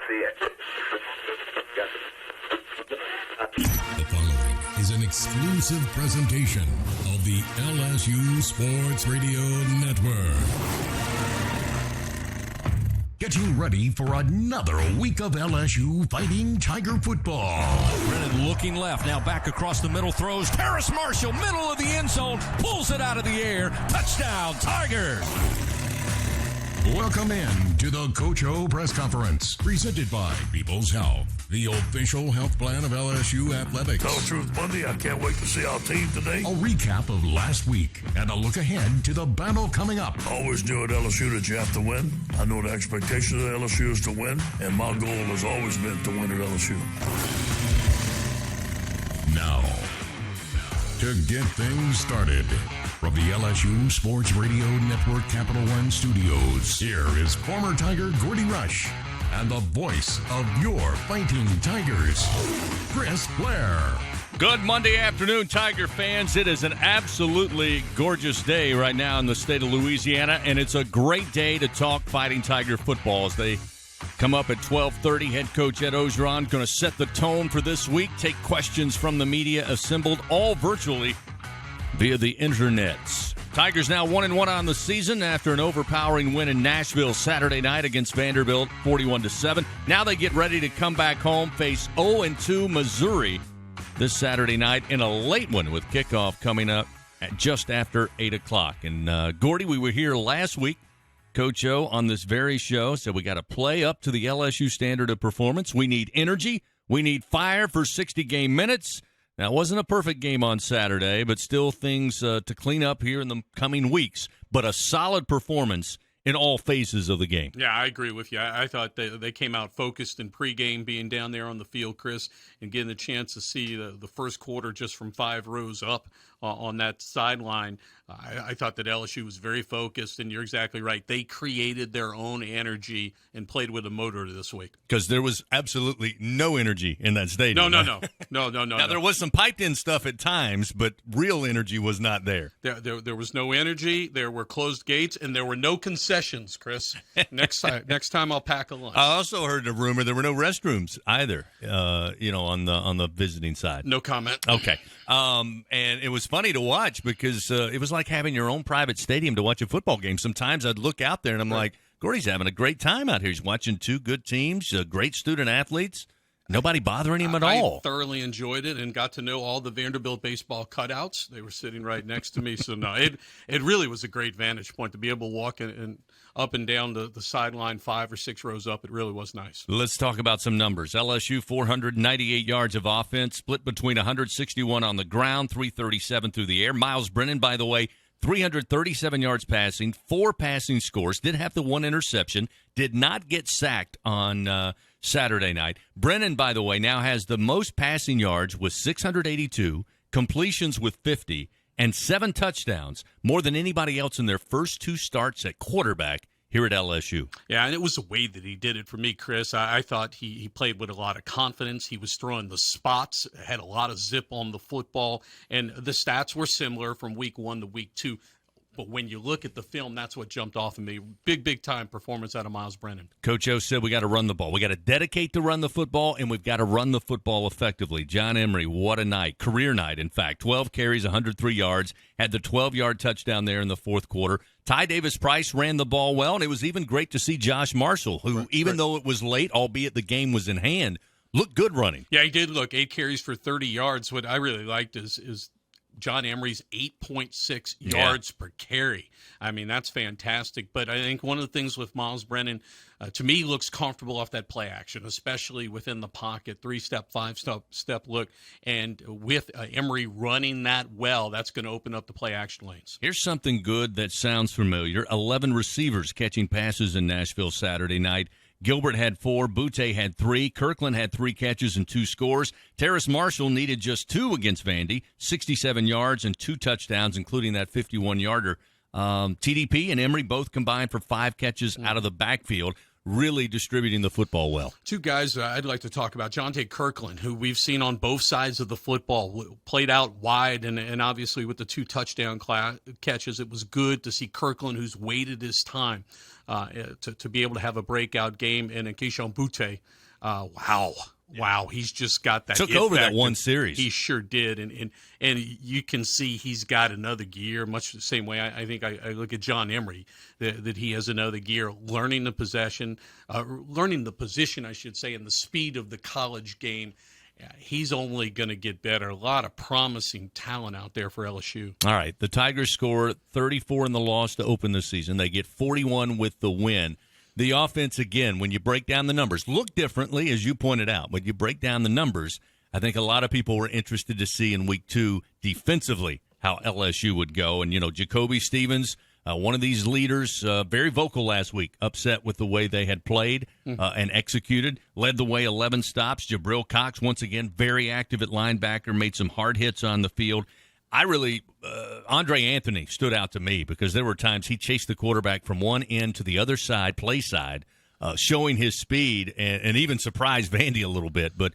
The following is an exclusive presentation of the LSU Sports Radio Network. Getting ready for another week of LSU Fighting Tiger football. Brennan looking left, now back across the middle, throws. Terrace Marshall, middle of the end zone, pulls it out of the air. Touchdown, Tigers! Welcome in to the Coach O Press Conference, presented by People's Health, the official health plan of LSU Athletics. Tell the truth, Monday, I can't wait to see our team today. A recap of last week and a look ahead to the battle coming up. Always knew at LSU that you have to win. I know the expectation of LSU is to win, and my goal has always been to win at LSU. Now, to get things started, from the LSU Sports Radio Network Capital One Studios, here is former Tiger Gordy Rush and the voice of your Fighting Tigers, Chris Blair. Good Monday afternoon, Tiger fans. It is an absolutely gorgeous day right now in the state of Louisiana, and it's a great day to talk Fighting Tiger football as they come up at 12:30. Head coach Ed Orgeron going to set the tone for this week, take questions from the media assembled all virtually via the internets. Tigers now 1-1 on the season after an overpowering win in Nashville Saturday night against Vanderbilt, 41-7. Now they get ready to come back home, face 0-2 Missouri this Saturday night in a late one with kickoff coming up at just after 8 o'clock. And Gordy, we were here last week. Coach O on this very show said we got to play up to the LSU standard of performance. We need energy. We need fire for 60 game minutes. Now, it wasn't a perfect game on Saturday, but still things to clean up here in the coming weeks. But a solid performance in all phases of the game. Yeah, I agree with you. I thought they came out focused in pregame, being down there on the field, Chris, and getting the chance to see the first quarter just from 5 rows up on that sideline. I thought that LSU was very focused, and you're exactly right. They created their own energy and played with a motor this week. Because there was absolutely no energy in that stadium. No. Now, there was some piped-in stuff at times, but real energy was not there. There was no energy. There were closed gates, and there were no concessions, Chris. Next time I'll pack a lunch. I also heard a rumor there were no restrooms either, on the visiting side. No comment. Okay. And it was funny to watch because it was like having your own private stadium to watch a football game. Sometimes I'd look out there and I'm like, Gordy's having a great time out here. He's watching two good teams, great student athletes. Nobody bothering him at all. I thoroughly enjoyed it and got to know all the Vanderbilt baseball cutouts. They were sitting right next to me. So, no, it really was a great vantage point to be able to walk in up and down the sideline 5 or 6 rows up. It really was nice. Let's talk about some numbers. LSU, 498 yards of offense, split between 161 on the ground, 337 through the air. Miles Brennan, by the way, 337 yards passing, 4 passing scores, did have the 1 interception, did not get sacked on Saturday night. Brennan, by the way, now has the most passing yards with 682, completions with 50, and 7 touchdowns, more than anybody else in their first 2 starts at quarterback here at LSU. Yeah, and it was the way that he did it for me, Chris. I thought he played with a lot of confidence. He was throwing the spots, had a lot of zip on the football, and the stats were similar from week 1 to week 2. But when you look at the film, that's what jumped off of me. Big time performance out of Miles Brennan. Coach O said we got to run the ball. We got to dedicate to run the football, and we've got to run the football effectively. John Emery, what a night. Career night, in fact. 12 carries, 103 yards. Had the 12-yard touchdown there in the fourth quarter. Ty Davis-Price ran the ball well, and it was even great to see Josh Marshall, who, even though it was late, albeit the game was in hand, looked good running. Yeah, he did look. 8 carries for 30 yards. What I really liked is John Emery's 8.6 yards per carry. I mean, that's fantastic. But I think one of the things with Miles Brennan, to me, looks comfortable off that play action, especially within the pocket, 3-step, 5-step look. And with Emery running that well, that's going to open up the play action lanes. Here's something good that sounds familiar. 11 receivers catching passes in Nashville Saturday night. Gilbert had 4, Butte had 3, Kirkland had 3 catches and 2 scores. Terrace Marshall needed just 2 against Vandy, 67 yards and 2 touchdowns, including that 51-yarder. TDP and Emery both combined for 5 catches out of the backfield. really distributing the football well. Two guys I'd like to talk about. Jonte Kirkland, who we've seen on both sides of the football, played out wide, and obviously with the 2 touchdown catches, it was good to see Kirkland, who's waited his time to be able to have a breakout game. And in Keishon Butte, wow, he's just got that. Took over that one series. He sure did, and you can see he's got another gear, much the same way I think I look at John Emery, that he has another gear, learning the position, I should say, and the speed of the college game. He's only going to get better. A lot of promising talent out there for LSU. All right, the Tigers score 34 in the loss to open the season. They get 41 with the win. The offense, again, when you break down the numbers, look differently, as you pointed out. When you break down the numbers, I think a lot of people were interested to see in week 2 defensively how LSU would go. And, Jacoby Stevens, one of these leaders, very vocal last week, upset with the way they had played and executed, led the way 11 stops. Jabril Cox, once again, very active at linebacker, made some hard hits on the field. Andre Anthony stood out to me because there were times he chased the quarterback from one end to the other side, play side, showing his speed and even surprised Vandy a little bit. But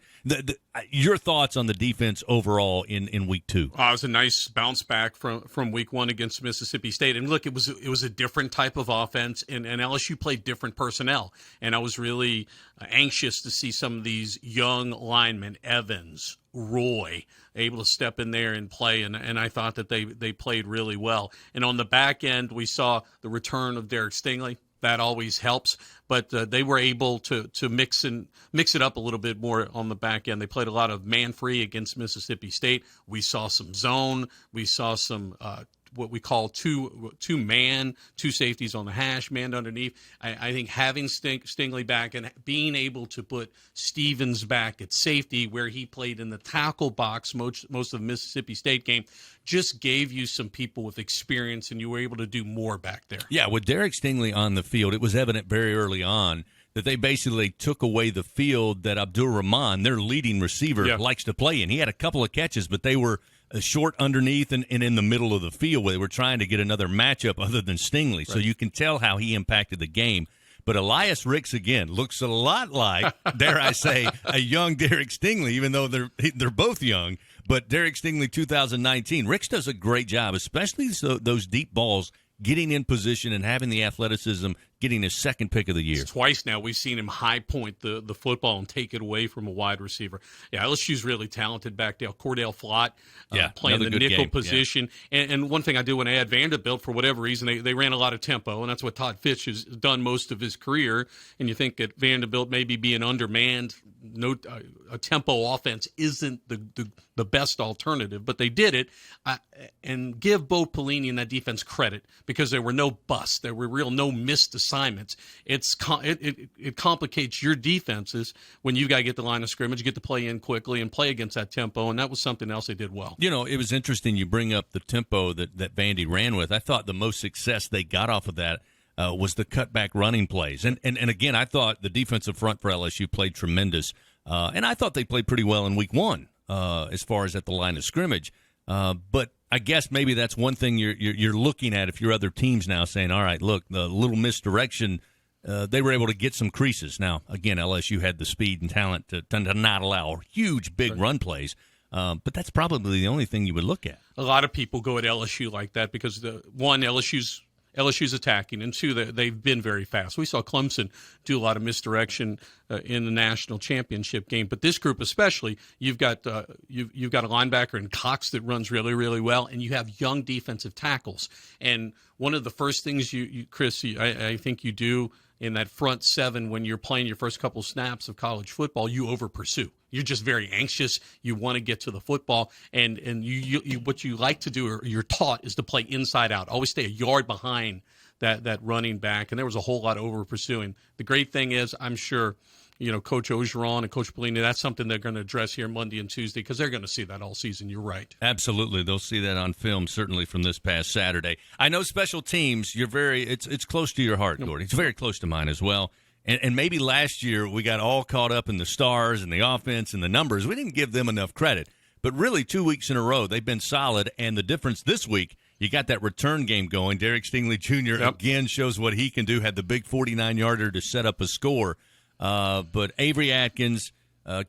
your thoughts on the defense overall in week 2? It was a nice bounce back from week 1 against Mississippi State. And look, it was a different type of offense, and LSU played different personnel. And I was really anxious to see some of these young linemen, Evans, Roy, able to step in there and play, and I thought that they played really well. And on the back end, we saw the return of Derek Stingley. That always helps, but they were able to mix it up a little bit more on the back end. They played a lot of man-free against Mississippi State. We saw some zone. We saw some what we call two-man, 2 safeties on the hash, man underneath. I think having Stingley back and being able to put Stevens back at safety where he played in the tackle box most of the Mississippi State game just gave you some people with experience, and you were able to do more back there. Yeah, with Derek Stingley on the field, it was evident very early on that they basically took away the field that Abdur-Rahman, their leading receiver, likes to play in. He had a couple of catches, but they were short underneath and in the middle of the field where they were trying to get another matchup other than Stingley. Right. So you can tell how he impacted the game. But Elias Ricks, again, looks a lot like, dare I say, a young Derek Stingley, even though they're both young. But Derek Stingley 2019, Ricks does a great job, especially those deep balls, getting in position and having the athleticism, getting his second pick of the year. Twice now we've seen him high point the football and take it away from a wide receiver. Yeah, LSU's really talented back there. Cordell Flott playing the nickel position. Yeah. And one thing I do want to add, Vanderbilt, for whatever reason, they ran a lot of tempo, and that's what Todd Fitch has done most of his career. And you think that Vanderbilt maybe being undermanned, a tempo offense isn't the best alternative, but they did it. And give Bo Pelini and that defense credit because there were no busts. There were no missed assignments. It complicates your defenses when you got to get the line of scrimmage, get to play in quickly, and play against that tempo, and that was something else they did well. It was interesting you bring up the tempo that Vandy ran with. I thought the most success they got off of that was the cutback running plays. And again, I thought the defensive front for LSU played tremendous. And I thought they played pretty well in week 1 as far as at the line of scrimmage. But I guess maybe that's one thing you're looking at if you're other teams now saying, all right, look, the little misdirection, they were able to get some creases. Now, again, LSU had the speed and talent to not allow huge, big run plays. But that's probably the only thing you would look at. A lot of people go at LSU like that because, one, LSU's attacking, and 2, they've been very fast. We saw Clemson do a lot of misdirection in the national championship game, but this group especially, you've got a linebacker in Cox that runs really, really well, and you have young defensive tackles. And one of the first things Chris, I think you do in that front 7 when you're playing your first couple snaps of college football, you over pursue. You're just very anxious. You want to get to the football, and you what you like to do, or you're taught, is to play inside out. Always stay a yard behind that running back, and there was a whole lot of over pursuing. The great thing is, I'm sure, Coach Orgeron and Coach Pelini, that's something they're going to address here Monday and Tuesday because they're going to see that all season. You're right. Absolutely. They'll see that on film, certainly from this past Saturday. I know special teams, it's close to your heart, Gordy. It's very close to mine as well. And maybe last year we got all caught up in the stars and the offense and the numbers. We didn't give them enough credit. But really, 2 weeks in a row, they've been solid. And the difference this week you got that return game going. Derek Stingley Jr. again shows what he can do. Had the big 49-yarder to set up a score. But Avery Atkins,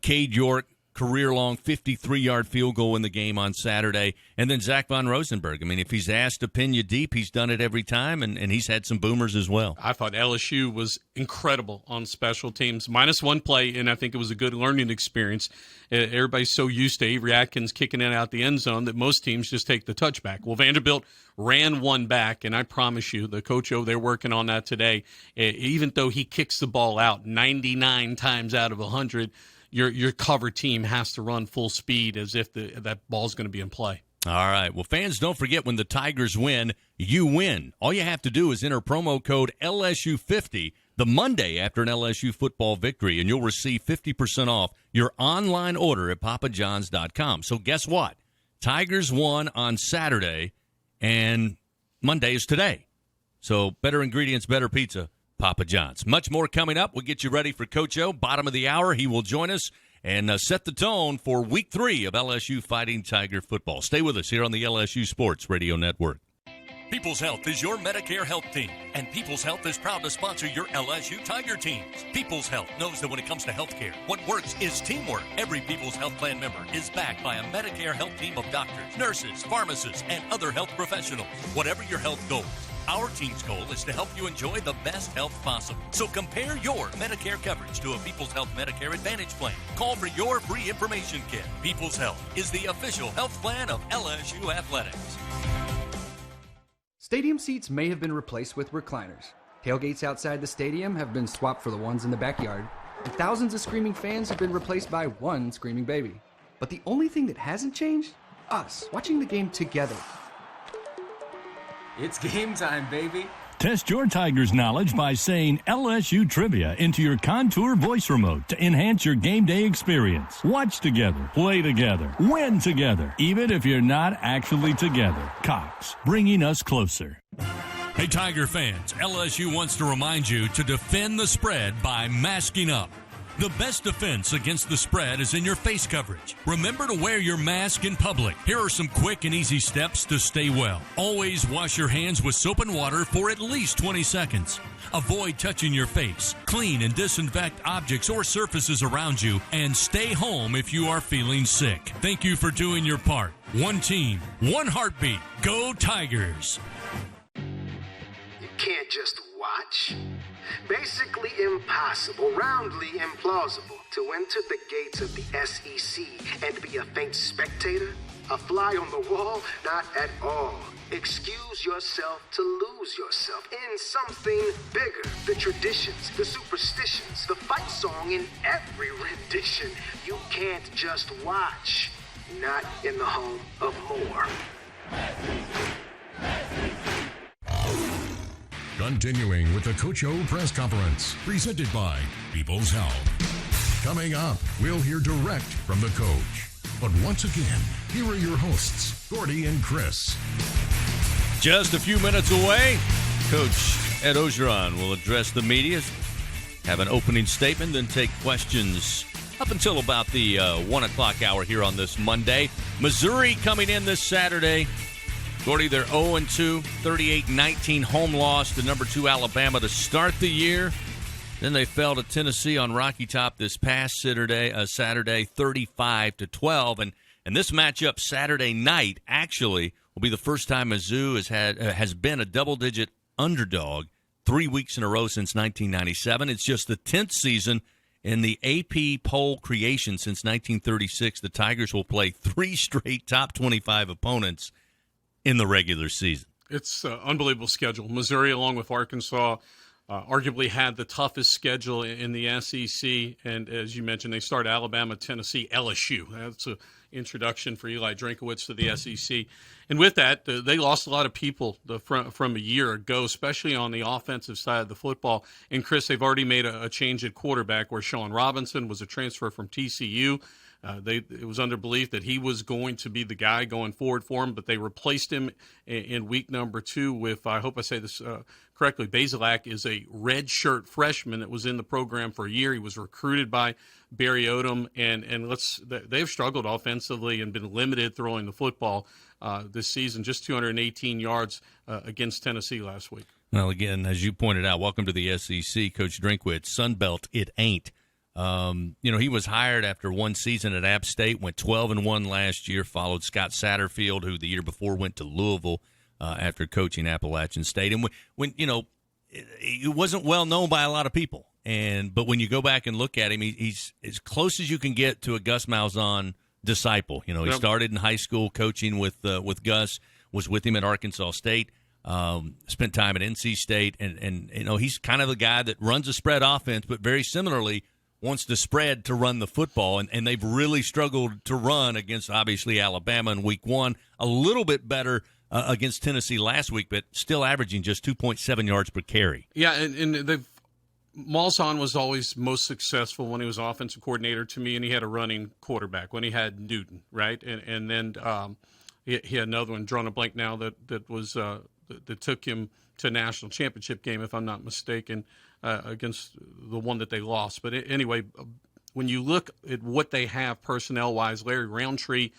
Cade York, career-long 53-yard field goal in the game on Saturday. And then Zach Von Rosenberg. I mean, if he's asked to pin you deep, he's done it every time, and he's had some boomers as well. I thought LSU was incredible on special teams. -1 play, and I think it was a good learning experience. Everybody's so used to Avery Atkins kicking it out the end zone that most teams just take the touchback. Well, Vanderbilt ran one back, and I promise you, the coach over there working on that today, even though he kicks the ball out 99 times out of 100, your cover team has to run full speed as if that ball's going to be in play. All right. Well, fans, don't forget, when the Tigers win, you win. All you have to do is enter promo code LSU50 the Monday after an LSU football victory, and you'll receive 50% off your online order at papajohns.com. So guess what? Tigers won on Saturday, and Monday is today. So better ingredients, better pizza. Papa John's. Much more coming up. We'll get you ready for Coach O. Bottom of the hour, he will join us and set the tone for Week 3 of LSU Fighting Tiger football. Stay with us here on the LSU Sports Radio Network. People's Health is your Medicare health team, and People's Health is proud to sponsor your LSU Tiger teams. People's Health knows that when it comes to health care, what works is teamwork. Every People's Health Plan member is backed by a Medicare health team of doctors, nurses, pharmacists, and other health professionals. Whatever your health goals, our team's goal is to help you enjoy the best health possible. So compare your Medicare coverage to a People's Health Medicare Advantage plan. Call for your free information kit. People's Health is the official health plan of LSU Athletics. Stadium seats may have been replaced with recliners. Tailgates outside the stadium have been swapped for the ones in the backyard. And thousands of screaming fans have been replaced by one screaming baby. But the only thing that hasn't changed? Us, watching the game together. It's game time, baby. Test your Tigers knowledge by saying LSU Trivia into your Contour voice remote to enhance your game day experience. Watch together, play together, win together, even if you're not actually together. Cox, bringing us closer. Hey, Tiger fans, LSU wants to remind you to defend the spread by masking up. The best defense against the spread is in your face coverage. Remember to wear your mask in public. Here are some quick and easy steps to stay well. Always wash your hands with soap and water for at least 20 seconds. Avoid touching your face. Clean and disinfect objects or surfaces around you, and stay home if you are feeling sick. Thank you for doing your part. One team, one heartbeat. Go Tigers! You can't just watch. Basically impossible, roundly implausible, to enter the gates of the SEC and be a faint spectator, a fly on the wall, not at all. Excuse yourself to lose yourself in something bigger. The traditions, the superstitions, the fight song in every rendition. You can't just watch, not in the home of more. Continuing with the Coach O press conference, presented by People's Health. Coming up, we'll hear direct from the coach. But once again, here are your hosts, Gordy and Chris. Just a few minutes away, Coach Ed Orgeron will address the media, have an opening statement, then take questions up until about the 1 o'clock hour here on this Monday. Missouri coming in this Saturday. Gordy, they're 0-2, 38-19 home loss to number 2 Alabama to start the year. Then they fell to Tennessee on Rocky Top this past Saturday, 35-12. And this matchup Saturday night actually will be the first time Mizzou has been a double-digit underdog 3 weeks in a row since 1997. It's just the 10th season in the AP poll creation since 1936. The Tigers will play 3 straight top 25 opponents in the regular season. It's an unbelievable schedule. Missouri, along with Arkansas, arguably had the toughest schedule in the SEC. And as you mentioned, they start Alabama, Tennessee, LSU. That's an introduction for Eli Drinkowitz to the SEC. And with that, they lost a lot of people from a year ago, especially on the offensive side of the football. And, Chris, they've already made a change at quarterback where Sean Robinson was a transfer from TCU. It was under belief that he was going to be the guy going forward for him, but they replaced him in week number 2 with, I hope I say this correctly, Basilak is a redshirt freshman that was in the program for a year. He was recruited by Barry Odom, and they've struggled offensively and been limited throwing the football this season, just 218 yards against Tennessee last week. Well, again, as you pointed out, welcome to the SEC, Coach Drinkwitz. Sunbelt, it ain't. He was hired after one season at App State, went 12-1 last year, followed Scott Satterfield, who the year before went to Louisville after coaching Appalachian State. And when it wasn't well known by a lot of people. But when you go back and look at him, he's as close as you can get to a Gus Malzahn disciple. He Yep. started in high school coaching with Gus, was with him at Arkansas State, spent time at NC State, and he's kind of the guy that runs a spread offense, but very similarly wants the spread to run the football, and they've really struggled to run against, obviously, Alabama in week 1. A little bit better against Tennessee last week, but still averaging just 2.7 yards per carry. Yeah, and Malzahn was always most successful when he was offensive coordinator to me, and he had a running quarterback when he had Newton, right? And then he had another one, drawing a blank now, that was that took him to a national championship game, if I'm not mistaken, against the one that they lost. But anyway, when you look at what they have personnel-wise, Larry Roundtree,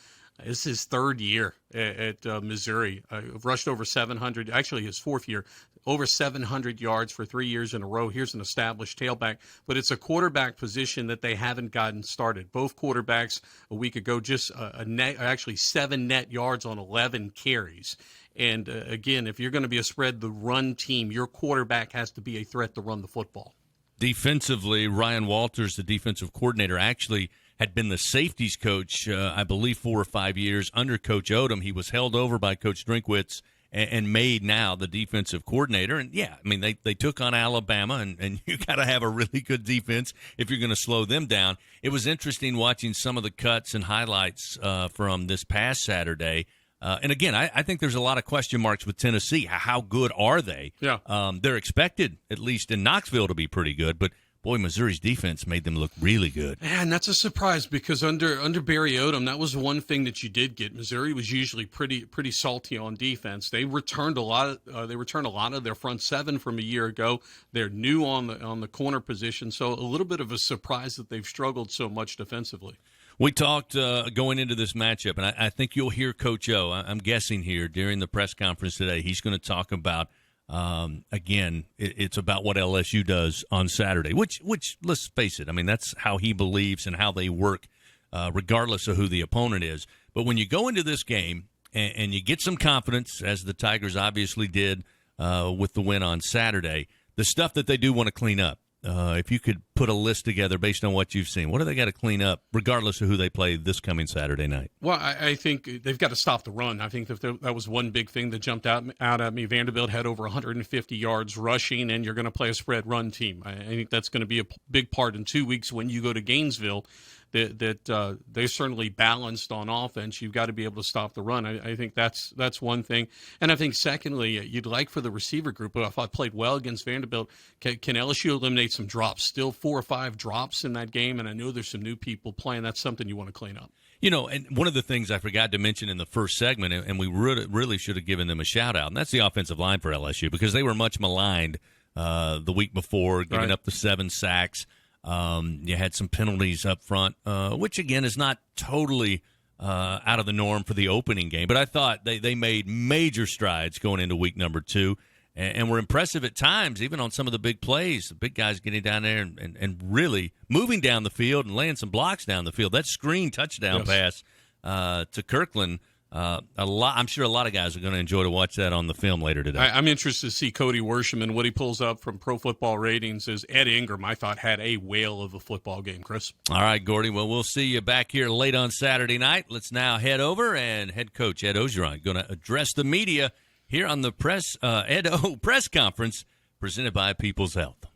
this is his 3rd year at Missouri. Rushed over 700, actually his 4th year, over 700 yards for 3 years in a row. Here's an established tailback, but it's a quarterback position that they haven't gotten started. Both quarterbacks a week ago, just actually 7 net yards on 11 carries. And again, if you're going to be a spread the run team, your quarterback has to be a threat to run the football. Defensively, Ryan Walters, the defensive coordinator, actually had been the safeties coach, I believe, 4 or 5 years under Coach Odom. He was held over by Coach Drinkwitz and made now the defensive coordinator. And, yeah, I mean, they took on Alabama, and you got to have a really good defense if you're going to slow them down. It was interesting watching some of the cuts and highlights from this past Saturday. And, again, I think there's a lot of question marks with Tennessee. How good are they? Yeah. They're expected, at least in Knoxville, to be pretty good. But, boy, Missouri's defense made them look really good. And that's a surprise because under Barry Odom, that was one thing that you did get. Missouri was usually pretty salty on defense. They returned a lot of their front 7 from a year ago. They're new on the corner position, so a little bit of a surprise that they've struggled so much defensively. We talked going into this matchup, and I think you'll hear Coach O, I'm guessing here, during the press conference today. He's going to talk about, again, it's about what LSU does on Saturday, which let's face it, I mean, that's how he believes and how they work, regardless of who the opponent is. But when you go into this game and you get some confidence, as the Tigers obviously did with the win on Saturday, the stuff that they do want to clean up. If you could put a list together based on what you've seen, what do they got to clean up, regardless of who they play this coming Saturday night? Well, I think they've got to stop the run. I think that was one big thing that jumped out at me. Vanderbilt had over 150 yards rushing, and you're going to play a spread run team. I think that's going to be a big part in 2 weeks when you go to Gainesville. That they're certainly balanced on offense. You've got to be able to stop the run. I think that's one thing. And I think, secondly, you'd like for the receiver group, if I played well against Vanderbilt, can LSU eliminate some drops? Still 4 or 5 drops in that game, and I know there's some new people playing. That's something you want to clean up. And one of the things I forgot to mention in the first segment, and we really should have given them a shout-out, and that's the offensive line for LSU, because they were much maligned the week before, giving up the 7 sacks. You had some penalties up front, which, again, is not totally out of the norm for the opening game. But I thought they made major strides going into week number 2 and were impressive at times, even on some of the big plays. The big guys getting down there and really moving down the field and laying some blocks down the field. That screen touchdown pass to Kirkland, I'm sure a lot of guys are going to enjoy to watch that on the film later today. I'm interested to see Cody Worsham and what he pulls up from Pro Football Ratings. As Ed Ingram, I thought, had a whale of a football game, Chris. All right, Gordy. Well, we'll see you back here late on Saturday night. Let's now head over, and head coach Ed Orgeron going to address the media here on the press conference presented by People's Health.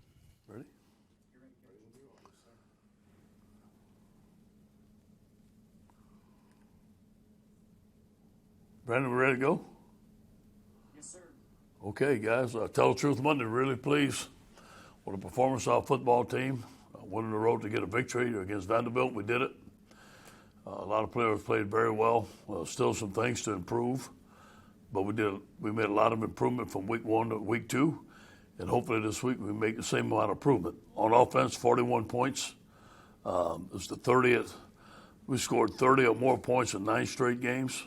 Brennan, we ready to go? Yes, sir. Okay, guys. Tell the Truth Monday, really pleased with the performance of our football team. Went on the road to get a victory against Vanderbilt. We did it. A lot of players played very well. Still some things to improve, but we made a lot of improvement from week 1 to week 2, and hopefully this week we make the same amount of improvement. On offense, 41 points. It's the 30th. We scored 30 or more points in 9 straight games.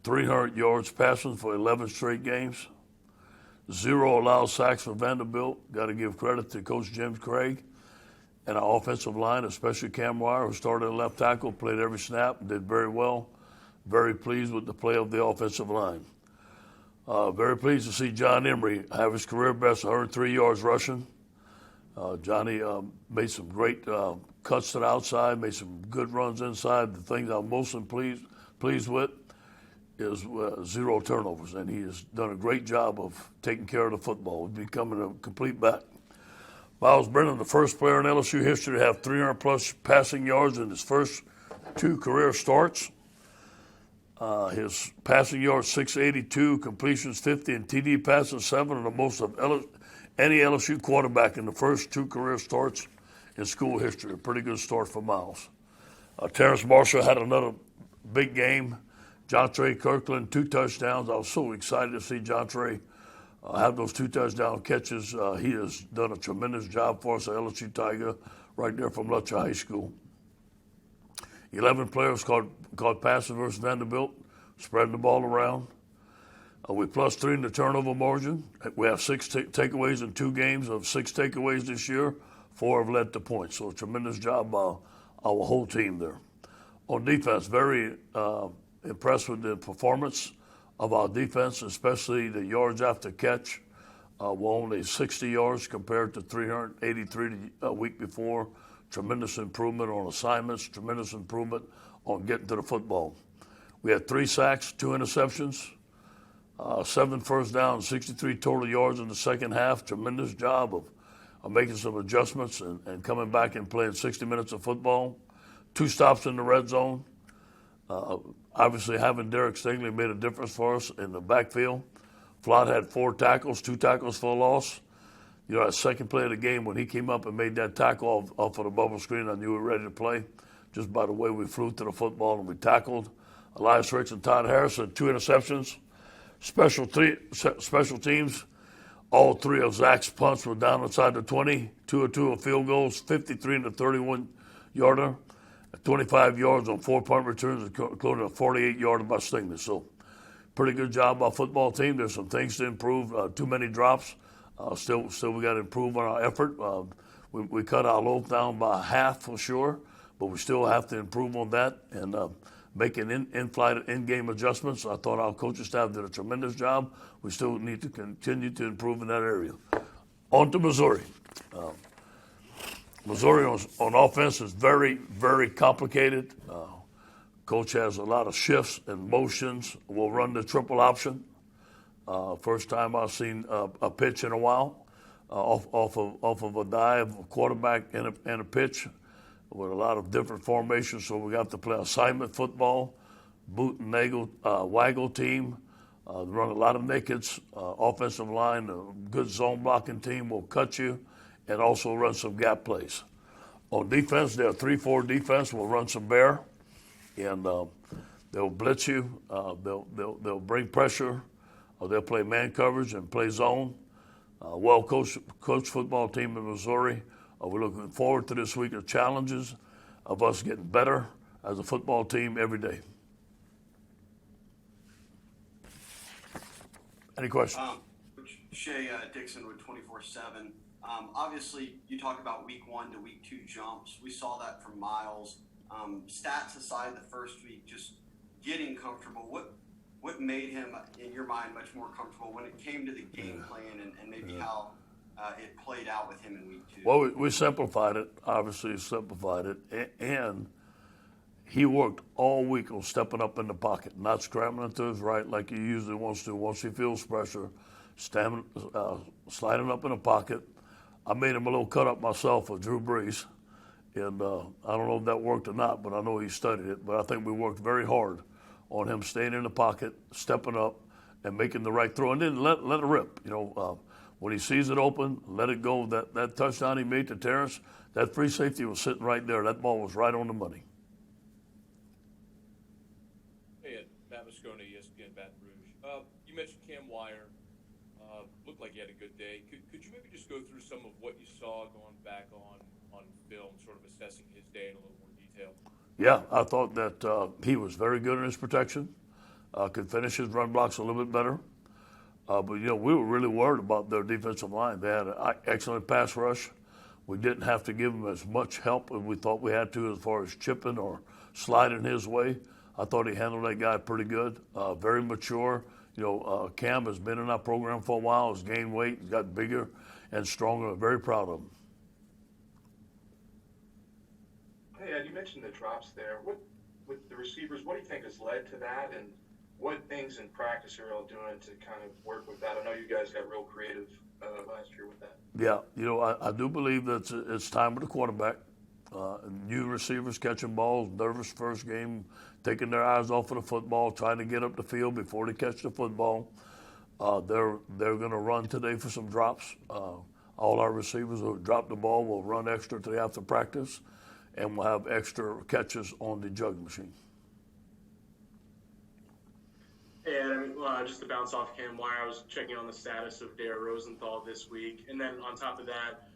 300 yards passing for 11 straight games. 0 allowed sacks for Vanderbilt. Got to give credit to Coach James Craig and our offensive line, especially Cam Wire, who started at left tackle, played every snap, did very well. Very pleased with the play of the offensive line. Very pleased to see John Emery have his career best 103 yards rushing. Johnny made some great cuts to the outside, made some good runs inside. The things I'm most pleased with is 0 turnovers, and he has done a great job of taking care of the football, becoming a complete back. Miles Brennan, the first player in LSU history to have 300-plus passing yards in his first 2 career starts. His passing yards, 682, completions 50, and TD passes 7, are the most of any LSU quarterback in the first 2 career starts in school history. A pretty good start for Miles. Terrence Marshall had another big game. Jonte Kirkland, 2 touchdowns. I was so excited to see Jonte have those 2 touchdown catches. He has done a tremendous job for us at LSU Tiger, right there from Lutcher High School. 11 players caught passes versus Vanderbilt, spreading the ball around. We +3 in the turnover margin. We have 6 takeaways in 2 games. Of 6 takeaways this year, 4 have led to points. So a tremendous job by our whole team there. On defense, very impressed with the performance of our defense, especially the yards after catch. We're only 60 yards compared to 383 the week before. Tremendous improvement on assignments, tremendous improvement on getting to the football. We had 3 sacks, 2 interceptions, 7 first downs, 63 total yards in the second half. Tremendous job of making some adjustments and coming back and playing 60 minutes of football. 2 stops in the red zone. Obviously, having Derek Stingley made a difference for us in the backfield. Flott had 4 tackles, 2 tackles for a loss. You know, that second play of the game, when he came up and made that tackle off of the bubble screen, I knew we were ready to play, just by the way we flew to the football and we tackled. Elias Ricks and Todd Harrison, 2 interceptions. Special teams, all 3 of Zach's punts were down inside the 20, 2 of 2 of field goals, 53 in the 31-yarder. 25 yards on 4 punt returns, including a 48-yarder by Stingley. So, pretty good job by our football team. There's some things to improve. Too many drops. Still, we got to improve on our effort. We cut our load down by half for sure, but we still have to improve on that and making in-flight, in-game adjustments. I thought our coaching staff did a tremendous job. We still need to continue to improve in that area. On to Missouri. Missouri on offense is very, very complicated. Coach has a lot of shifts and motions. We'll run the triple option. First time I've seen a pitch in a while, off of a dive, a quarterback and a pitch with a lot of different formations. So we got to play assignment football, boot and waggle team. Run a lot of nakeds, offensive line, a good zone blocking team will cut you, and also run some gap plays. On defense, they're 3-4 defense. We'll run some bear, and they'll blitz you. They'll bring pressure. They'll play man coverage and play zone. Well-coached football team in Missouri. We're looking forward to this week of challenges of us getting better as a football team every day. Any questions? Shea Dixon with 24/7. Obviously, you talk about week 1 to week 2 jumps. We saw that from Miles. Stats aside, the first week, just getting comfortable. What made him, in your mind, much more comfortable when it came to the game plan and maybe how it played out with him in week 2? Well, we simplified it. Obviously, simplified it, and he worked all week on stepping up in the pocket, not scrambling to his right like he usually wants to. Once he feels pressure, sliding up in the pocket. I made him a little cut up myself with Drew Brees, and I don't know if that worked or not, but I know he studied it. But I think we worked very hard on him staying in the pocket, stepping up, and making the right throw, and then let it rip. You know, when he sees it open, let it go. That touchdown he made to Terrence, that free safety was sitting right there. That ball was right on the money. ESPN Baton Rouge. You mentioned Cam Wire. Looked like he had a good day. Could you maybe just go through some of what you saw going back on film, sort of assessing his day in a little more detail? Yeah, I thought that he was very good in his protection. Could finish his run blocks a little bit better. But, we were really worried about their defensive line. They had an excellent pass rush. We didn't have to give them as much help as we thought we had to as far as chipping or sliding his way. I thought he handled that guy pretty good, very mature. Cam has been in our program for a while. He's gained weight. He's got bigger and stronger. I'm very proud of him. Hey, Ed, you mentioned the drops there. With the receivers, what do you think has led to that, and what things in practice are you all doing to kind of work with that? I know you guys got real creative last year with that. Yeah, I do believe that it's time with the quarterback. New receivers catching balls, nervous first game, taking their eyes off of the football, trying to get up the field before they catch the football. They're going to run today for some drops. All our receivers who drop the ball will run extra today after practice, and we'll have extra catches on the jug machine. And just to bounce off Cam Wire, I was checking on the status of Dare Rosenthal this week. And then on top of that,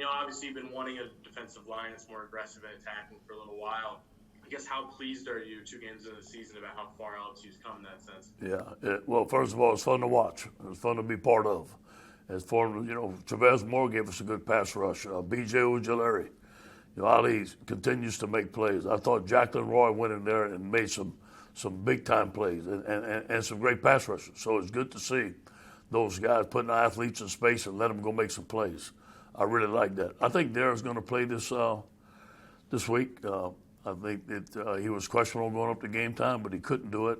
obviously you've been wanting a defensive line that's more aggressive and attacking for a little while. I guess how pleased are you 2 games into the season about how far LSU's come in that sense? Yeah, well, first of all, it's fun to watch. It's fun to be part of. It's fun, Travez Moore gave us a good pass rush. B.J. Ojulari. Ali continues to make plays. I thought Jacqueline Roy went in there and made some big-time plays and some great pass rushes. So it's good to see those guys putting athletes in space and let them go make some plays. I really like that. I think Darren's going to play this week. I think that he was questionable going up to game time, but he couldn't do it.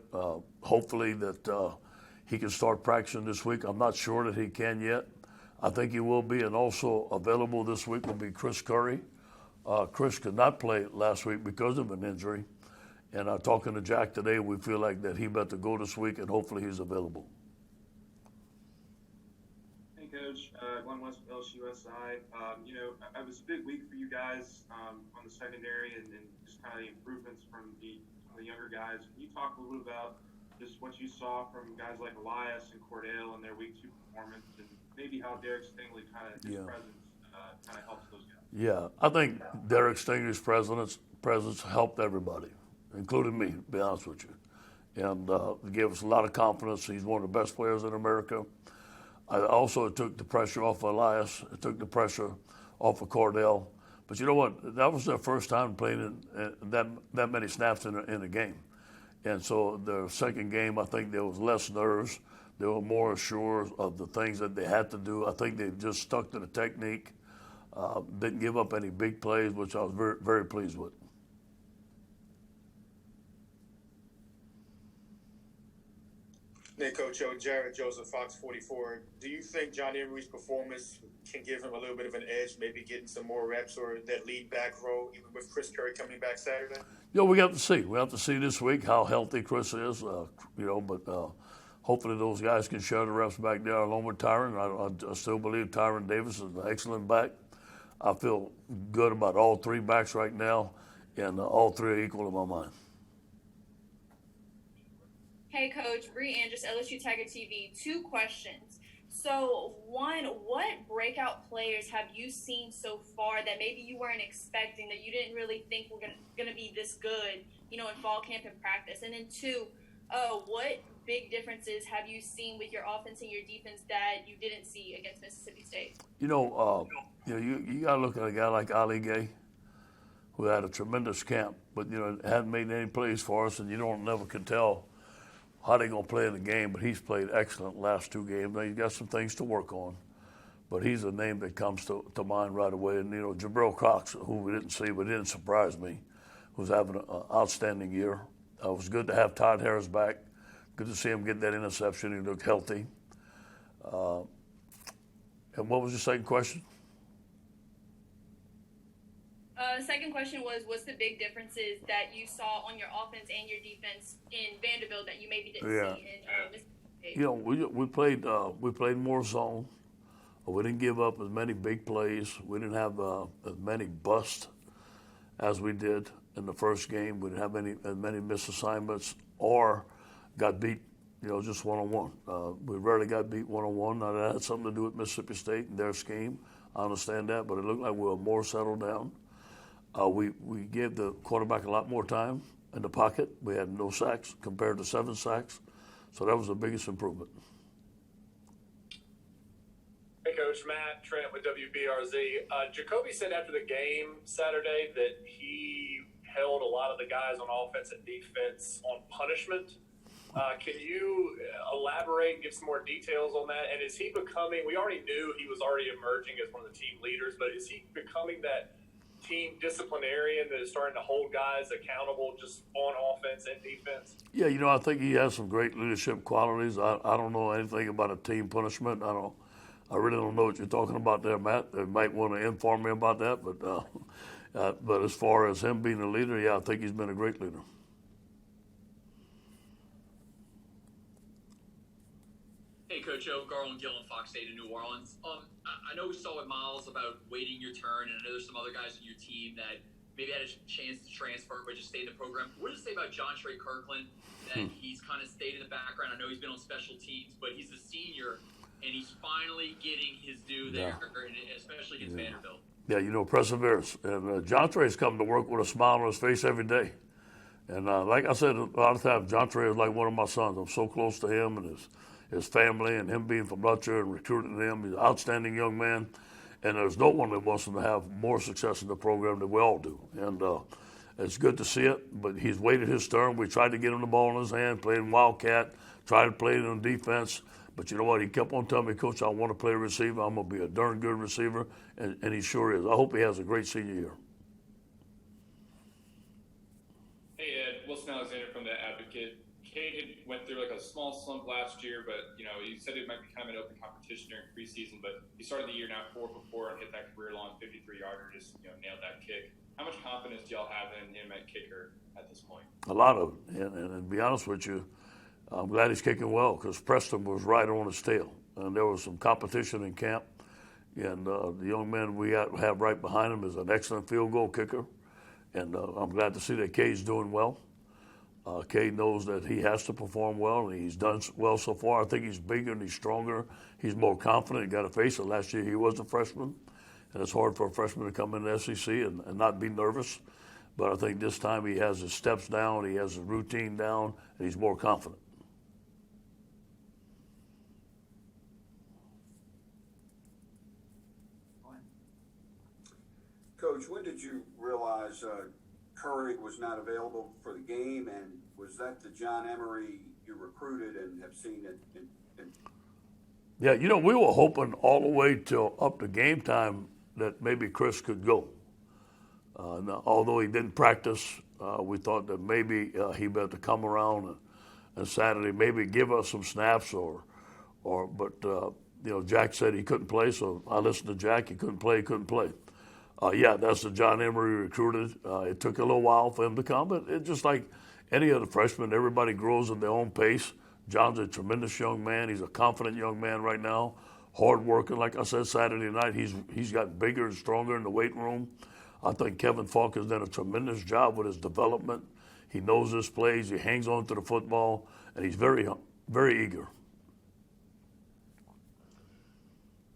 Hopefully that he can start practicing this week. I'm not sure that he can yet. I think he will be, and also available this week will be Chris Curry. Chris could not play last week because of an injury. And talking to Jack today, we feel like that he better go this week, and hopefully he's available. Hey, Coach. Glenn West with LSUSI. It was a big week for you guys on the secondary and just kind of the improvements from the younger guys. Can you talk a little bit about just what you saw from guys like Elias and Cordell in their Week 2 performance, and maybe how Derek Stingley his presence kind of helps those guys? Yeah, I think Derek Stingley's presence helped everybody, including me, to be honest with you. And it gave us a lot of confidence. He's one of the best players in America. I also took the pressure off of Elias. It took the pressure off of Cordell. But you know what? That was their first time playing that many snaps in a game. And so their second game, I think there was less nerves. They were more assured of the things that they had to do. I think they just stuck to the technique, didn't give up any big plays, which I was very, very pleased with. Hey, Coach Jared Joseph, Fox 44. Do you think John Emery's performance can give him a little bit of an edge, maybe getting some more reps or that lead back role, even with Chris Curry coming back Saturday? We have to see. We have to see this week how healthy Chris is, but hopefully those guys can share the reps back there along with Tyron. I still believe Tyron Davis is an excellent back. I feel good about all 3 backs right now, and all 3 are equal in my mind. Hey, Coach. Bree Andrews, LSU Tiger TV. 2 questions. So, one, what breakout players have you seen so far that maybe you weren't expecting, that you didn't really think were going to be this good, in fall camp and practice? And then 2, what big differences have you seen with your offense and your defense that you didn't see against Mississippi State? You got to look at a guy like Ali Gay, who had a tremendous camp, but, hadn't made any plays for us, and never can tell how they're going to play in the game, but he's played excellent last 2 games. Now, he's got some things to work on, but he's a name that comes to mind right away. And, Jabril Cox, who we didn't see, but didn't surprise me, was having an outstanding year. It was good to have Todd Harris back. Good to see him get that interception. He looked healthy. And what was your second question? Second question was, what's the big differences that you saw on your offense and your defense in Vanderbilt that you maybe didn't see in Mississippi State? We played more zone. We didn't give up as many big plays. We didn't have as many busts as we did in the first game. We didn't have as many missed assignments or got beat just one-on-one. We rarely got beat one-on-one. Now, that had something to do with Mississippi State and their scheme. I understand that, but it looked like we were more settled down. We gave the quarterback a lot more time in the pocket. We had no sacks compared to 7 sacks. So that was the biggest improvement. Hey, Coach. Matt Trent with WBRZ. Jacoby said after the game Saturday that he held a lot of the guys on offense and defense on punishment. Can you elaborate, give some more details on that? And is he becoming, we already knew he was already emerging as one of the team leaders, but is he becoming that team disciplinarian that is starting to hold guys accountable just on offense and defense? Yeah, I think he has some great leadership qualities. I don't know anything about a team punishment. I really don't know what you're talking about there, Matt. They might want to inform me about that, but as far as him being a leader, yeah, I think he's been a great leader. Hey, Coach O, Garland Gillen, Fox 8 in New Orleans. I know we saw with Miles about waiting your turn, and I know there's some other guys on your team that maybe had a chance to transfer but just stayed in the program. What does it say about Jonte Kirkland that he's kind of stayed in the background? I know he's been on special teams, but he's a senior, and he's finally getting his due there, especially against Vanderbilt. Yeah, perseverance. And Jonte has come to work with a smile on his face every day. And like I said, a lot of times, Jonte is like one of my sons. I'm so close to him and his family, and him being from Butcher and recruiting him. He's an outstanding young man. And there's no one that wants him to have more success in the program than we all do. And it's good to see it, but he's waited his turn. We tried to get him the ball in his hand, playing Wildcat, tried to play it on defense. But you know what? He kept on telling me, Coach, I want to play receiver. I'm going to be a darn good receiver. And he sure is. I hope he has a great senior year. Hey, Ed. Wilson Alexander from The Advocate. Cade went through like a small slump last year, but he said it might be kind of an open competition during preseason. But he started the year now 4 for 4 and hit that career-long 53-yarder, just nailed that kick. How much confidence do y'all have in him at kicker at this point? A lot of it, and to be honest with you, I'm glad he's kicking well because Preston was right on his tail, and there was some competition in camp. And the young man we have right behind him is an excellent field goal kicker, and I'm glad to see that Cade's doing well. Cade knows that he has to perform well, and he's done well so far. I think he's bigger and he's stronger. He's more confident. He got to face it. Last year he was a freshman, and it's hard for a freshman to come in the SEC and not be nervous. But I think this time he has his steps down, he has his routine down, and he's more confident. Coach, when did you realize Curry was not available for the game, and was that the John Emery you recruited and have seen it? Yeah, we were hoping all the way till up to game time that maybe Chris could go. Although he didn't practice, we thought that maybe he better come around and Saturday maybe give us some snaps but Jack said he couldn't play, so I listened to Jack. He couldn't play. Yeah, that's the John Emery recruited. It took a little while for him to come, but it's just like any other freshman. Everybody grows at their own pace. John's a tremendous young man. He's a confident young man right now, hard working. Like I said, Saturday night, he's got bigger and stronger in the weight room. I think Kevin Falk has done a tremendous job with his development. He knows his plays. He hangs on to the football, and he's very, very eager.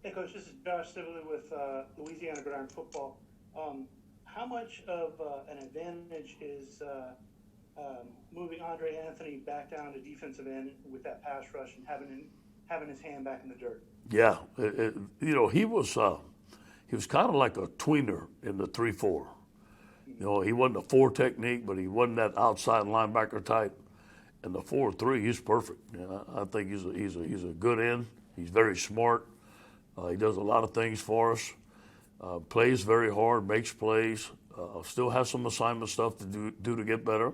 Hey, Coach, this is Josh Stimley with Louisiana Gridiron Football. How much of an advantage is moving Andre Anthony back down to defensive end with that pass rush and having his hand back in the dirt? Yeah, he was kind of like a tweener in the 3-4. He wasn't a 4 technique, but he wasn't that outside linebacker type. And the 4-3, he's perfect. I think he's a good end. He's very smart. He does a lot of things for us. Plays very hard, makes plays. Still has some assignment stuff to do to get better.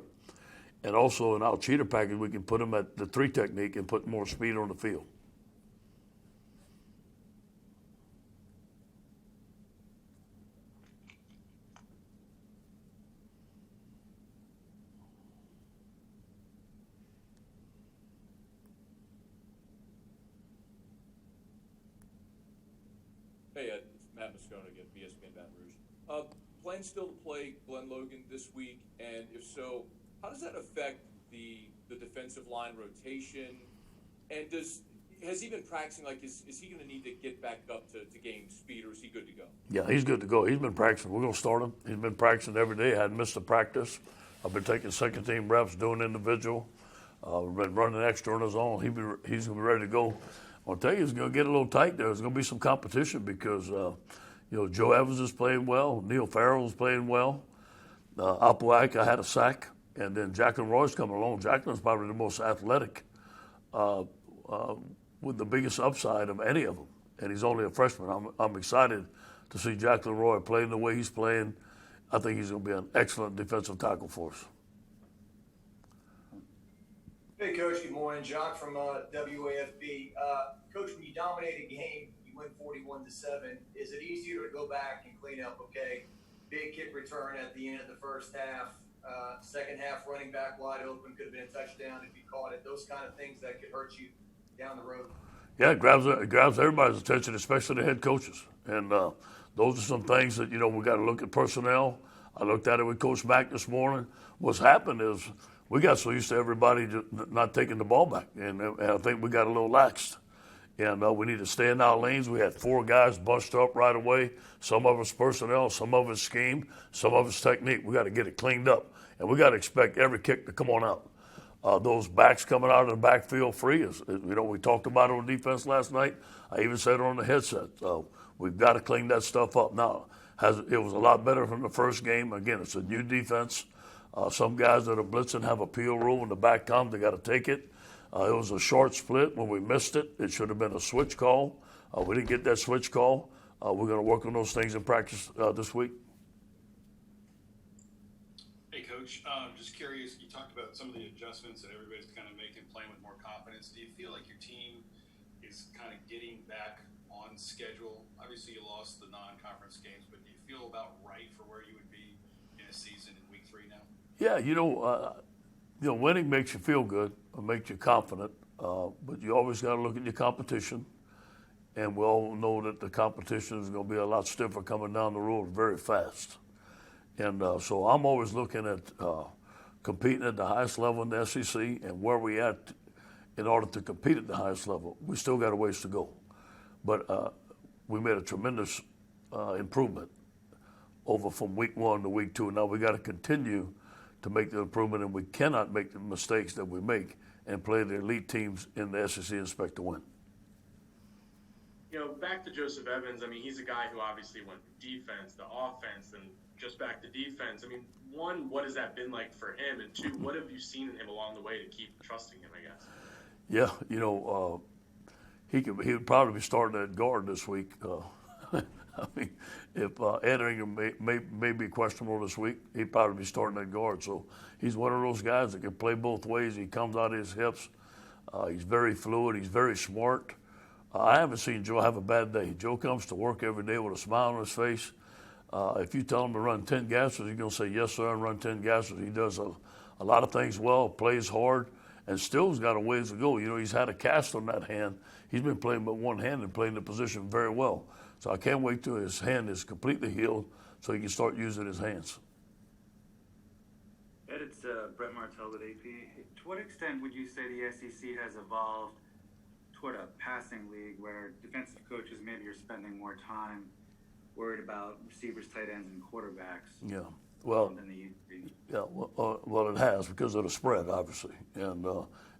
And also in our cheater package, we can put him at the 3 technique and put more speed on the field. Hey, Ed, it's Matt Moscone again, ESPN Baton Rouge. Plan still to play Glenn Logan this week, and if so, how does that affect the defensive line rotation? And has he been practicing? Like, is he going to need to get back up to gain speed, or is he good to go? Yeah, he's good to go. He's been practicing. We're going to start him. He's been practicing every day. Hadn't missed a practice. I've been taking second team reps, doing individual. We've been running extra on his own. He's going to be ready to go. I'll tell you, it's going to get a little tight there. There's going to be some competition because, Joe Evans is playing well. Neil Farrell is playing well. Apuaka had a sack. And then Jacqueline Roy's coming along. Jacqueline's probably the most athletic with the biggest upside of any of them. And he's only a freshman. I'm excited to see Jacqueline Roy playing the way he's playing. I think he's going to be an excellent defensive tackle for us. Hey, Coach. Good morning. Jock from WAFB. Coach, when you dominate a game, you win 41-7. Is it easier to go back and clean up? Okay, big kick return at the end of the first half. Second half, running back wide open, could have been a touchdown if you caught it. Those kind of things that could hurt you down the road. Yeah, it grabs everybody's attention, especially the head coaches. And those are some things that, we got to look at personnel. I looked at it with Coach Mack this morning. What's happened is we got so used to everybody just not taking the ball back. And I think we got a little laxed. And we need to stay in our lanes. We had 4 guys bunched up right away. Some of it's personnel, some of it's scheme, some of it's technique. We got to get it cleaned up. And we got to expect every kick to come on out. Those backs coming out of the backfield free, we talked about it on defense last night. I even said it on the headset. We've got to clean that stuff up. Now, it was a lot better from the first game. Again, it's a new defense. Some guys that are blitzing have a peel rule. When the back comes, they got to take it. It was a short split. When we missed it, it should have been a switch call. We didn't get that switch call. We're going to work on those things in practice this week. Hey, Coach, just curious, you talked about some of the adjustments that everybody's kind of making, playing with more confidence. Do you feel like your team is kind of getting back on schedule? Obviously, you lost the non-conference games, but do you feel about right for where you would be in a season in week 3 now? Yeah, winning makes you feel good, it makes you confident, but you always got to look at your competition. And we all know that the competition is going to be a lot stiffer coming down the road very fast. And so I'm always looking at competing at the highest level in the SEC and where we at in order to compete at the highest level. We still got a ways to go. But we made a tremendous improvement over from week 1 to week 2. Now we got to continue to make the improvement, and we cannot make the mistakes that we make and play the elite teams in the SEC and expect to win. Back to Joseph Evans, he's a guy who obviously went from defense to offense and just back to defense. One, what has that been like for him? And 2, what have you seen in him along the way to keep trusting him, I guess? Yeah, he would probably be starting at guard this week. If Ed Ingram may be questionable this week, he'd probably be starting at guard. So he's one of those guys that can play both ways. He comes out of his hips. He's very fluid. He's very smart. I haven't seen Joe have a bad day. Joe comes to work every day with a smile on his face. If you tell him to run 10 gassers, he's going to say yes, sir, and run 10 gassers. He does a lot of things well, plays hard, and still's got a ways to go. He's had a cast on that hand. He's been playing with one hand and playing the position very well. So I can't wait till his hand is completely healed so he can start using his hands. Ed, it's Brett Martell with AP. To what extent would you say the SEC has evolved toward a passing league where defensive coaches maybe are spending more time worried about receivers, tight ends, and quarterbacks? Yeah, well, than they used to be? Yeah, well, it has because of the spread, obviously, and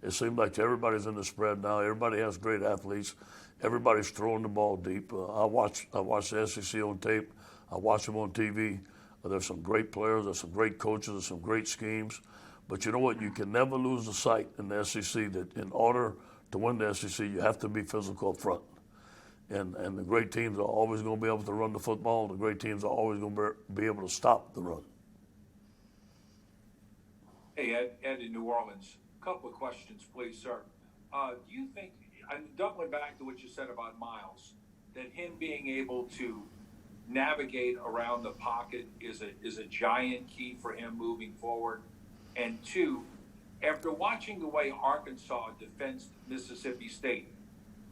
it seems like everybody's in the spread now. Everybody has great athletes. Everybody's throwing the ball deep. I watch the SEC on tape. I watch them on TV. There's some great players. There's some great coaches. There's some great schemes. But you know what? You can never lose the sight in the SEC that in order to win the SEC, you have to be physical up front. And the great teams are always going to be able to run the football. The great teams are always going to be able to stop the run. Hey, Ed in New Orleans. A couple of questions, please, sir. Do you think, and doubling back to what you said about Miles, that him being able to navigate around the pocket is a giant key for him moving forward? And 2, after watching the way Arkansas defends Mississippi State,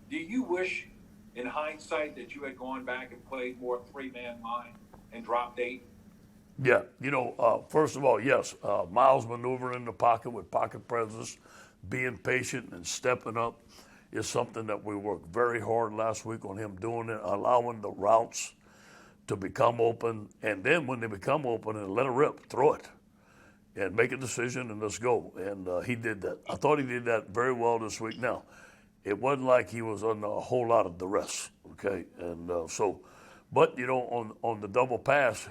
do you wish, in hindsight, that you had gone back and played more 3-man line and dropped 8? Yeah, first of all, yes, Miles maneuvering in the pocket with pocket presence, being patient and stepping up. is something that we worked very hard last week on him doing it, allowing the routes to become open, and then when they become open, and let it rip, throw it, and make a decision, and let's go. And he did that. I thought he did that very well this week. Now, it wasn't like he was under a whole lot of duress, okay? And but, you know, on the double pass,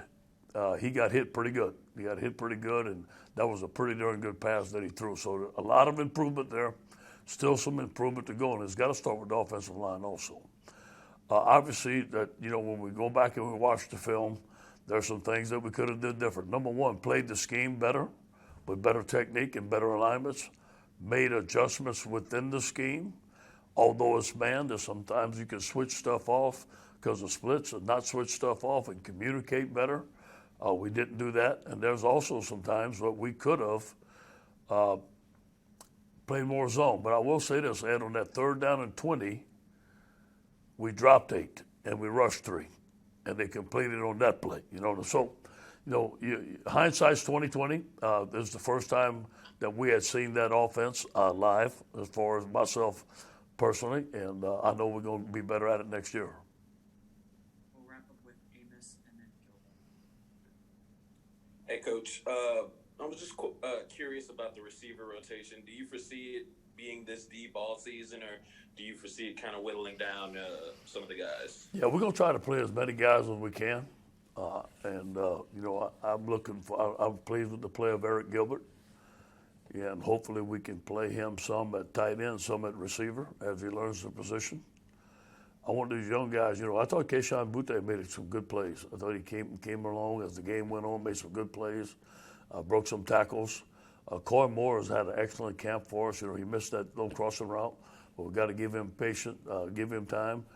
he got hit pretty good. He got hit pretty good, and that was a pretty darn good pass that he threw. So a lot of improvement there. Still some improvement to go, and it's got to start with the offensive line also. Obviously, that, you know, when we go back and we watch the film, there's some things that we could have did different. Number one, played the scheme better, with better technique and better alignments, made adjustments within the scheme. Although it's man, there's sometimes you can switch stuff off because of splits and not switch stuff off and communicate better. We didn't do that. And there's also some times where we could have played more zone. But I will say this, Ed, on that 3rd down and 20, we dropped 8 and we rushed 3. And they completed on that play. You know, so, you know, hindsight's 20/20. This is the first time that we had seen that offense live, as far as myself personally, and I know we're going to be better at it next year. We'll wrap up with Amos and then Gilbert. Hey, Coach. I was just curious about the receiver rotation. Do you foresee it being this deep all season, or do you foresee it kind of whittling down some of the guys? Yeah, we're going to try to play as many guys as we can. You know, I'm pleased with the play of Eric Gilbert. Yeah, and hopefully we can play him some at tight end, some at receiver as he learns the position. I want these young guys, you know, I thought Keyshawn Butte made some good plays. I thought he came along as the game went on, made some good plays, broke some tackles. Coy Moore has had an excellent camp for us. You know, he missed that little crossing route, but we've got to give him patience, give him time.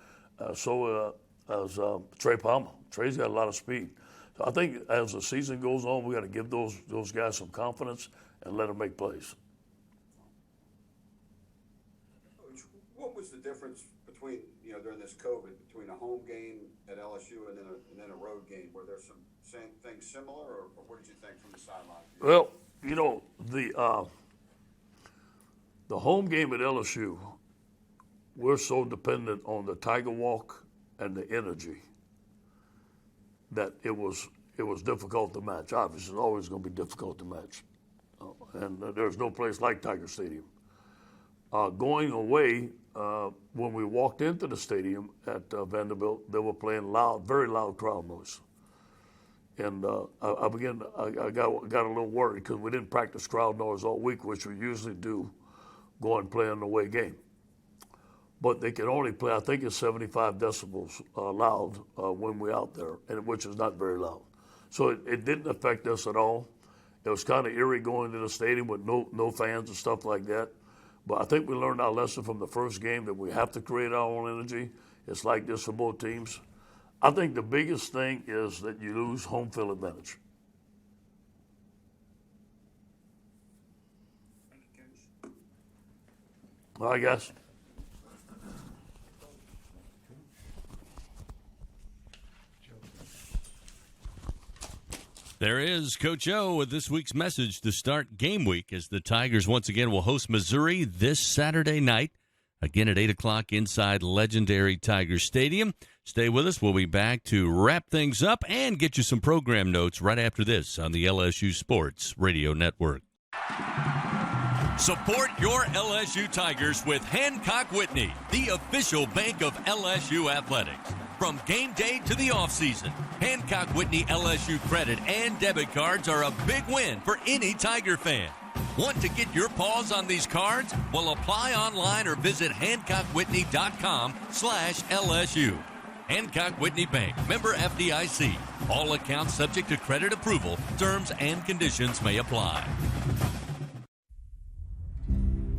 So as Trey Palmer. Trey's got a lot of speed. So I think as the season goes on, we got to give those guys some confidence and let them make plays. Coach, what was the difference between, you know, during this COVID, between a home game at LSU and then a road game? Were there some things similar, or what did you think from the sideline? Well, you know, the home game at LSU, we're so dependent on the Tiger Walk and the energy that it was difficult to match. Obviously, it's always going to be difficult to match. And there's no place like Tiger Stadium. Going away, when we walked into the stadium at Vanderbilt, they were playing loud, very loud crowd noise. And I got a little worried because we didn't practice crowd noise all week, which we usually do, go and play an away game. But they can only play, I think it's 75 decibels loud when we're out there, which is not very loud. So it didn't affect us at all. It was kind of eerie going to the stadium with no fans and stuff like that. But I think we learned our lesson from the first game that we have to create our own energy. It's like this for both teams. I think the biggest thing is that you lose home field advantage. All right, guys. There is Coach O with this week's message to start game week as the Tigers once again will host Missouri this Saturday night, again at 8 o'clock inside legendary Tiger Stadium. Stay with us. We'll be back to wrap things up and get you some program notes right after this on the LSU Sports Radio Network. Support your LSU Tigers with Hancock Whitney, the official bank of LSU Athletics. From game day to the offseason, Hancock Whitney LSU credit and debit cards are a big win for any Tiger fan. Want to get your paws on these cards? Well, apply online or visit HancockWhitney.com/LSU. Hancock Whitney Bank, member FDIC. All accounts subject to credit approval. Terms and conditions may apply.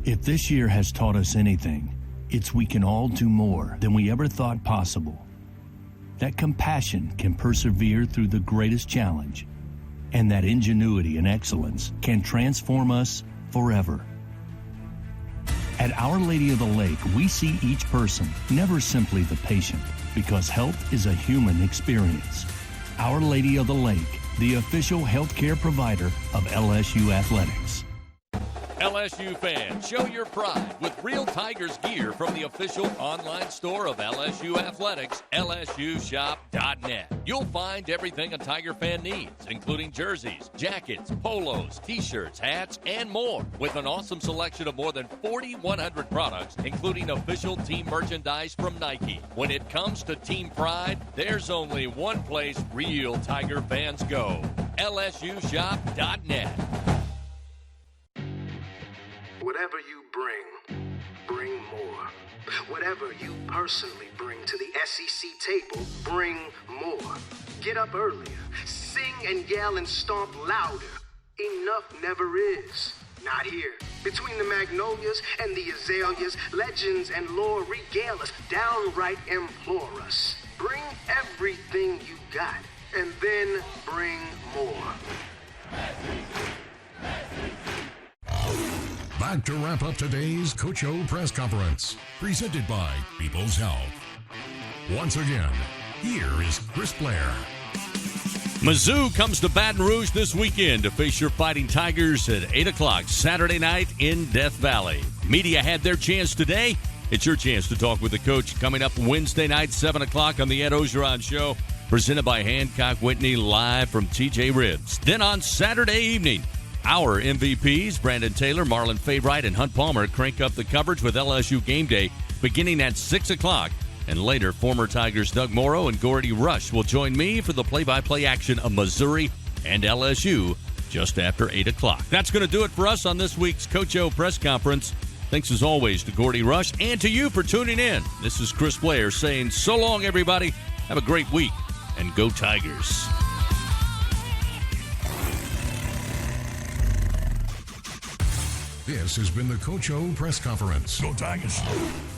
If this year has taught us anything, it's we can all do more than we ever thought possible. That compassion can persevere through the greatest challenge, and that ingenuity and excellence can transform us forever. At Our Lady of the Lake, we see each person, never simply the patient, because health is a human experience. Our Lady of the Lake, the official healthcare provider of LSU Athletics. LSU fans, show your pride with real Tigers gear from the official online store of LSU Athletics, lsushop.net. You'll find everything a Tiger fan needs, including jerseys, jackets, polos, t-shirts, hats, and more, with an awesome selection of more than 4,100 products, including official team merchandise from Nike. When it comes to team pride, there's only one place real Tiger fans go, lsushop.net. Whatever you bring more. Whatever you personally bring to the SEC table, bring more. Get up earlier, sing and yell and stomp louder. Enough never is. Not here. Between the magnolias and the azaleas, legends and lore regale us, downright implore us. Bring everything you got, and then bring more. Back to wrap up today's Coach O press conference, presented by People's Health. Once again, here is Chris Blair. Mizzou comes to Baton Rouge this weekend to face your Fighting Tigers at 8 o'clock Saturday night in Death Valley. Media had their chance today. It's your chance to talk with the coach coming up Wednesday night, 7 o'clock on the Ed Orgeron Show, presented by Hancock Whitney, live from TJ Ribs. Then on Saturday evening, our MVPs, Brandon Taylor, Marlon Favorite, and Hunt Palmer, crank up the coverage with LSU Game Day beginning at 6 o'clock. And later, former Tigers Doug Morrow and Gordy Rush will join me for the play-by-play action of Missouri and LSU just after 8 o'clock. That's going to do it for us on this week's Coach O press conference. Thanks as always to Gordy Rush and to you for tuning in. This is Chris Blair saying so long, everybody. Have a great week, and go Tigers. This has been the Coach O press conference. Go Tigers.